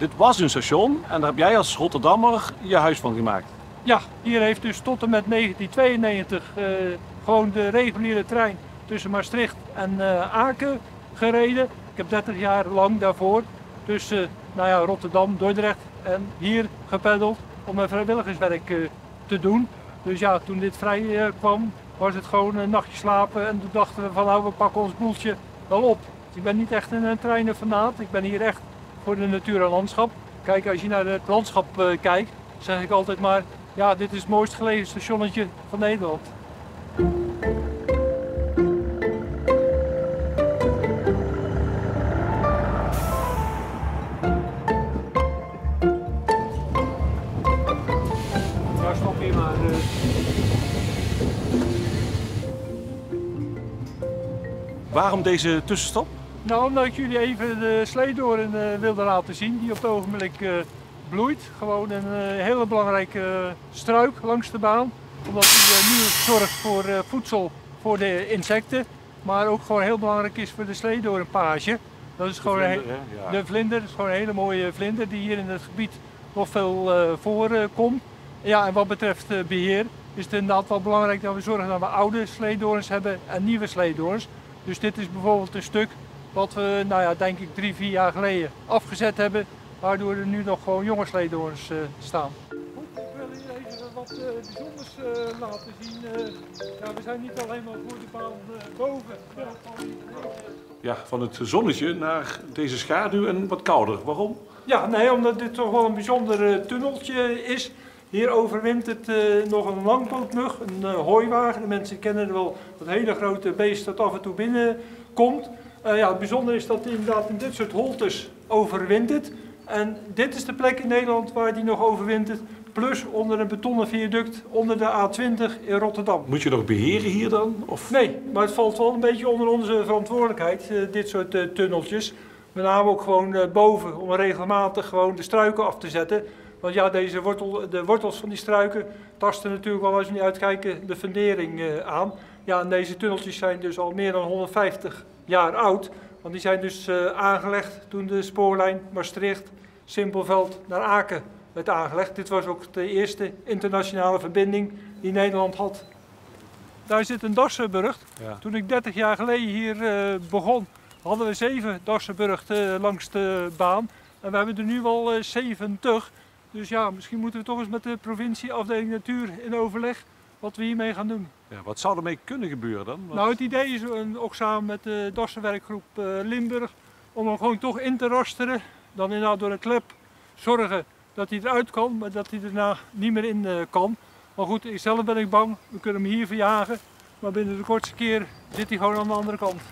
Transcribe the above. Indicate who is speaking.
Speaker 1: Dit was een station en daar heb jij als Rotterdammer je huis van gemaakt.
Speaker 2: Ja, hier heeft dus tot en met 1992 gewoon de reguliere trein tussen Maastricht en Aken gereden. Ik heb 30 jaar lang daarvoor tussen Rotterdam, Dordrecht en hier gepeddeld om mijn vrijwilligerswerk te doen. Dus ja, toen dit vrij kwam, was het gewoon een nachtje slapen en toen dachten we van nou, we pakken ons boeltje wel op. Ik ben niet echt een treinenfanaat, ik ben hier echt voor de natuur en landschap. Kijk, als je naar het landschap kijkt, zeg ik altijd maar, ja, dit is het mooist gelegen stationnetje van Nederland. Ja, stop hier maar.
Speaker 1: Waarom deze tussenstop?
Speaker 2: Nou, omdat ik jullie even de sleedoorn wilde laten zien, die op het ogenblik bloeit. Gewoon een hele belangrijke struik langs de baan. Omdat die nu zorgt voor voedsel voor de insecten. Maar ook gewoon heel belangrijk is voor de sleedoornpage. Dat is gewoon de vlinder. Dat is gewoon een hele mooie vlinder die hier in het gebied nog veel voorkomt. Ja, en wat betreft beheer is het inderdaad wel belangrijk dat we zorgen dat we oude sleedoorns hebben en nieuwe sleedoorns. Dus dit is bijvoorbeeld een stuk wat we, denk ik 3, 4 jaar geleden afgezet hebben, waardoor er nu nog gewoon jonge sleedoorns staan. Goed, ik wil hier even wat bijzonders laten zien. We zijn niet alleen maar voor de baan boven.
Speaker 1: Ja, van het zonnetje naar deze schaduw en wat kouder. Waarom?
Speaker 2: Ja, nee, omdat dit toch wel een bijzonder tunneltje is. Hier overwintert nog een langpootmug, een hooiwagen. De mensen kennen wel dat hele grote beest dat af en toe binnenkomt. Het bijzondere is dat hij inderdaad in dit soort holtes overwintert. En dit is de plek in Nederland waar die nog overwintert. Plus onder een betonnen viaduct onder de A20 in Rotterdam.
Speaker 1: Moet je nog beheren hier dan? Of?
Speaker 2: Nee, maar het valt wel een beetje onder onze verantwoordelijkheid, dit soort tunneltjes. Met name ook gewoon boven, om regelmatig gewoon de struiken af te zetten. Want ja, de wortels van die struiken tasten natuurlijk wel, als we niet uitkijken, de fundering aan. Ja, en deze tunneltjes zijn dus al meer dan 150 jaar oud. Want die zijn dus aangelegd toen de spoorlijn Maastricht-Simpelveld naar Aken werd aangelegd. Dit was ook de eerste internationale verbinding die Nederland had. Daar zit een Dassenburcht. Ja. Toen ik 30 jaar geleden hier begon, hadden we 7 Dassenburgten langs de baan. En we hebben er nu wel 70. Dus ja, misschien moeten we toch eens met de provincie afdeling natuur in overleg wat we hiermee gaan doen.
Speaker 1: Ja, wat zou ermee kunnen gebeuren dan?
Speaker 2: Nou, het idee is ook samen met de Dassenwerkgroep Limburg om hem gewoon toch in te rasteren. Dan inderdaad door een klep zorgen dat hij eruit kan, maar dat hij daarna niet meer in kan. Maar goed, zelf ben ik bang, we kunnen hem hier verjagen. Maar binnen de kortste keer zit hij gewoon aan de andere kant.